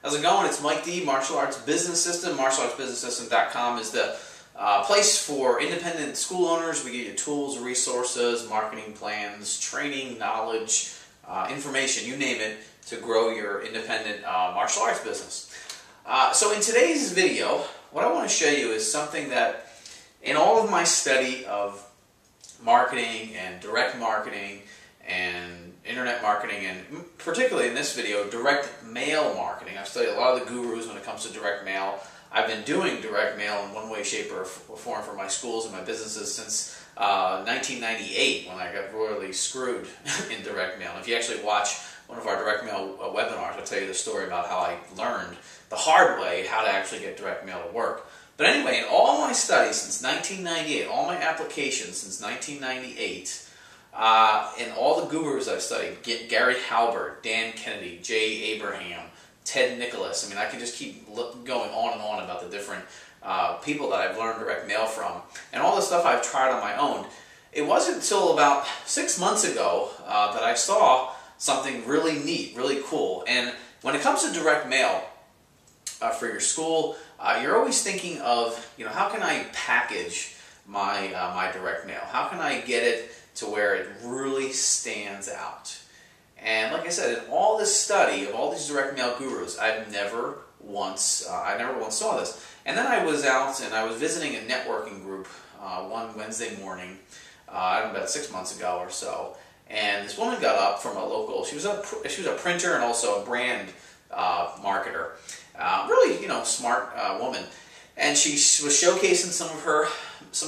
How's it going? It's Mike D, Martial Arts Business System. MartialArtsBusinessSystem.com is the place for independent school owners. We give you tools, resources, marketing plans, training, knowledge, information, you name it, to grow your independent martial arts business. So in today's video, what I want to show you is something that in all of my study of marketing and direct marketing and internet marketing, and particularly in this video, direct mail marketing. I've studied a lot of the gurus when it comes to direct mail. I've been doing direct mail in one way, shape, or form for my schools and my businesses since 1998, when I got royally screwed in direct mail. And if you actually watch one of our direct mail webinars, I'll tell you the story about how I learned the hard way how to actually get direct mail to work. But anyway, in all my studies since 1998, all my applications since 1998, and all the gurus I've studied, Gary Halbert, Dan Kennedy, Jay Abraham, Ted Nicholas, I mean, I can just keep going on and on about the different people that I've learned direct mail from, and all the stuff I've tried on my own. It wasn't until about 6 months ago that I saw something really neat, really cool. And when it comes to direct mail for your school, you're always thinking of, you know, how can I package my my direct mail? How can I get it to where it really stands out? And like I said, in all this study of all these direct mail gurus, I never once saw this. And then I was out and I was visiting a networking group one Wednesday morning, about 6 months ago or so. And this woman got up from a local. She was a printer and also a brand marketer. Really, you know, smart woman. And she was showcasing some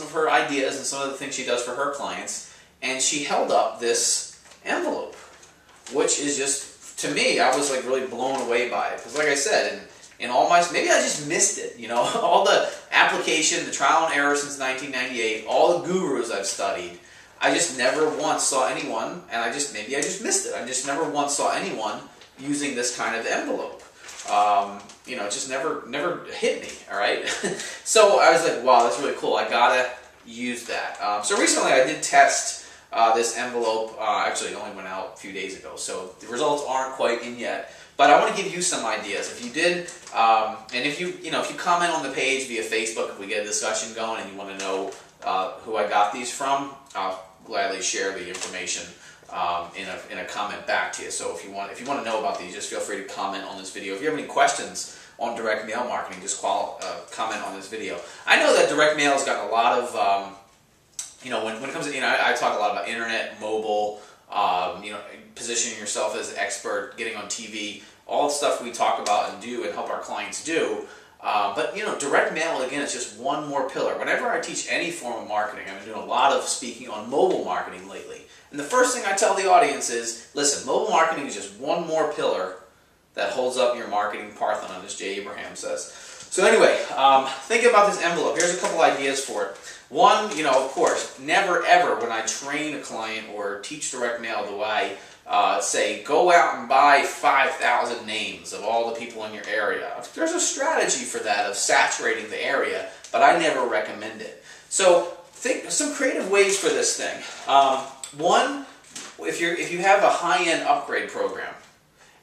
of her ideas and some of the things she does for her clients. And she held up this envelope, which is just, to me, I was like really blown away by it. Because like I said, in all my, maybe I just missed it, you know, all the application, the trial and error since 1998, all the gurus I've studied, I just never once saw anyone, and maybe I just missed it. I just never once saw anyone using this kind of envelope. You know, it just never hit me, all right? So I was like, wow, that's really cool. I gotta use that. So recently I did test this envelope. Actually, it only went out a few days ago, so the results aren't quite in yet. But I want to give you some ideas. If you did, and if you comment on the page via Facebook, if we get a discussion going and you want to know who I got these from, I'll gladly share the information in a comment back to you. So if you want to know about these, just feel free to comment on this video. If you have any questions on direct mail marketing, just comment on this video. I know that direct mail has gotten a lot of you know, when it comes to, you know, I talk a lot about internet, mobile, you know, positioning yourself as an expert, getting on TV, all the stuff we talk about and do and help our clients do. But, you know, direct mail, again, is just one more pillar. Whenever I teach any form of marketing, I've been doing a lot of speaking on mobile marketing lately. And the first thing I tell the audience is, listen, mobile marketing is just one more pillar that holds up your marketing Parthenon, as Jay Abraham says. So anyway, think about this envelope. Here's a couple ideas for it. One, you know, of course, never ever when I train a client or teach direct mail do I say, go out and buy 5,000 names of all the people in your area. There's a strategy for that of saturating the area, but I never recommend it. So think some creative ways for this thing. One, if you have a high-end upgrade program,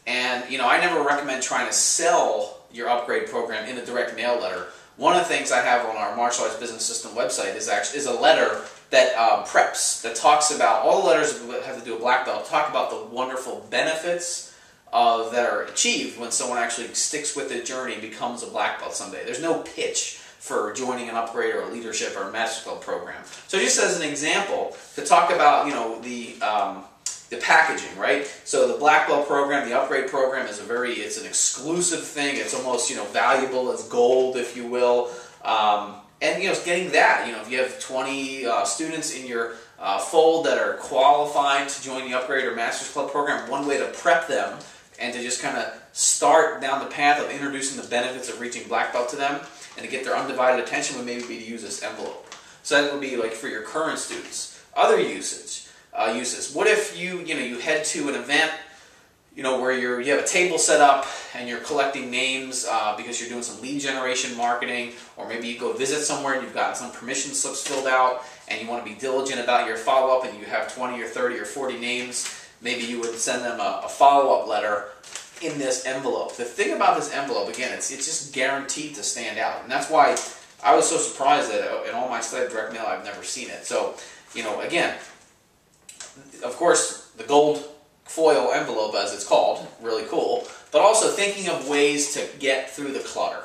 and you know, I never recommend trying to sell your upgrade program in a direct mail letter. One of the things I have on our Martial Arts Business System website is a letter that preps, that talks about, all the letters that have to do with black belt, talk about the wonderful benefits that are achieved when someone actually sticks with the journey and becomes a black belt someday. There's no pitch for joining an upgrade or a leadership or a master club program. So just as an example, to talk about, you know, the packaging, right? So the black belt program, the upgrade program is it's an exclusive thing. It's almost, you know, valuable as gold, if you will. And, you know, getting that, you know, if you have 20 students in your fold that are qualified to join the upgrade or master's club program, one way to prep them and to just kind of start down the path of introducing the benefits of reaching black belt to them and to get their undivided attention would maybe be to use this envelope. So that would be like for your current students. Other uses. What if you head to an event, you know, where you have a table set up and you're collecting names because you're doing some lead generation marketing, or maybe you go visit somewhere and you've got some permission slips filled out and you want to be diligent about your follow-up and you have 20 or 30 or 40 names. Maybe you would send them a follow-up letter in this envelope. The thing about this envelope, again, it's just guaranteed to stand out. And that's why I was so surprised that in all my study of direct mail, I've never seen it. So, you know, again, of course, the gold foil envelope, as it's called, really cool, but also thinking of ways to get through the clutter.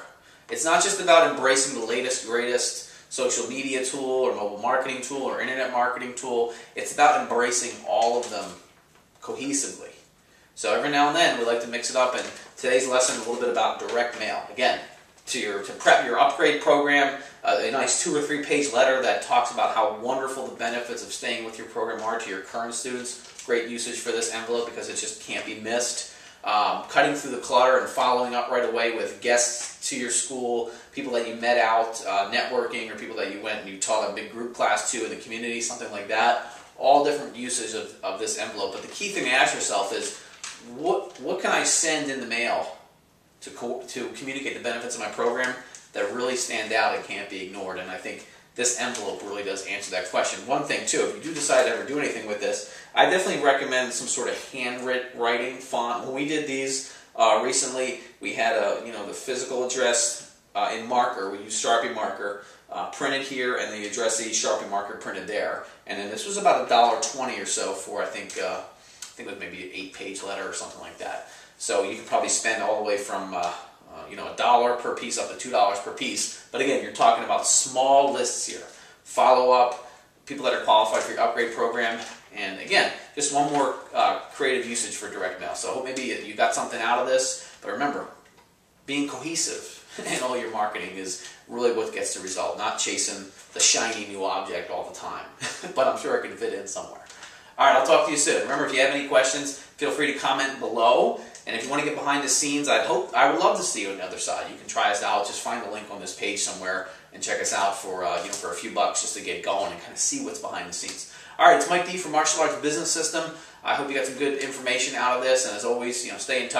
It's not just about embracing the latest, greatest social media tool or mobile marketing tool or internet marketing tool. It's about embracing all of them cohesively. So every now and then we like to mix it up, and today's lesson is a little bit about direct mail. Again, to prep your upgrade program, a nice 2 or 3 page letter that talks about how wonderful the benefits of staying with your program are to your current students. Great usage for this envelope because it just can't be missed. Cutting through the clutter and following up right away with guests to your school, people that you met out, networking, or people that you went and you taught a big group class to in the community, something like that. All different uses of this envelope. But the key thing to ask yourself is, what can I send in the mail to communicate the benefits of my program that really stand out and can't be ignored? And I think this envelope really does answer that question. One thing too, if you do decide to ever do anything with this, I definitely recommend some sort of handwriting font. When we did these recently, we had the physical address in marker. We used Sharpie marker printed here, and the addressee Sharpie marker printed there. And then this was about $1.20 or so for I think it was maybe an 8-page letter or something like that. So you could probably spend all the way from $1 per piece up to $2 per piece. But again, you're talking about small lists here. Follow up, people that are qualified for your upgrade program, and again, just one more creative usage for direct mail. So I hope maybe you got something out of this. But remember, being cohesive in all your marketing is really what gets the result, not chasing the shiny new object all the time. But I'm sure it can fit in somewhere. All right, I'll talk to you soon. Remember, if you have any questions, feel free to comment below. And if you want to get behind the scenes, I would love to see you on the other side. You can try us out. Just find the link on this page somewhere and check us out for for a few bucks just to get going and kind of see what's behind the scenes. All right, it's Mike D from Martial Arts Business System. I hope you got some good information out of this. And as always, stay in touch.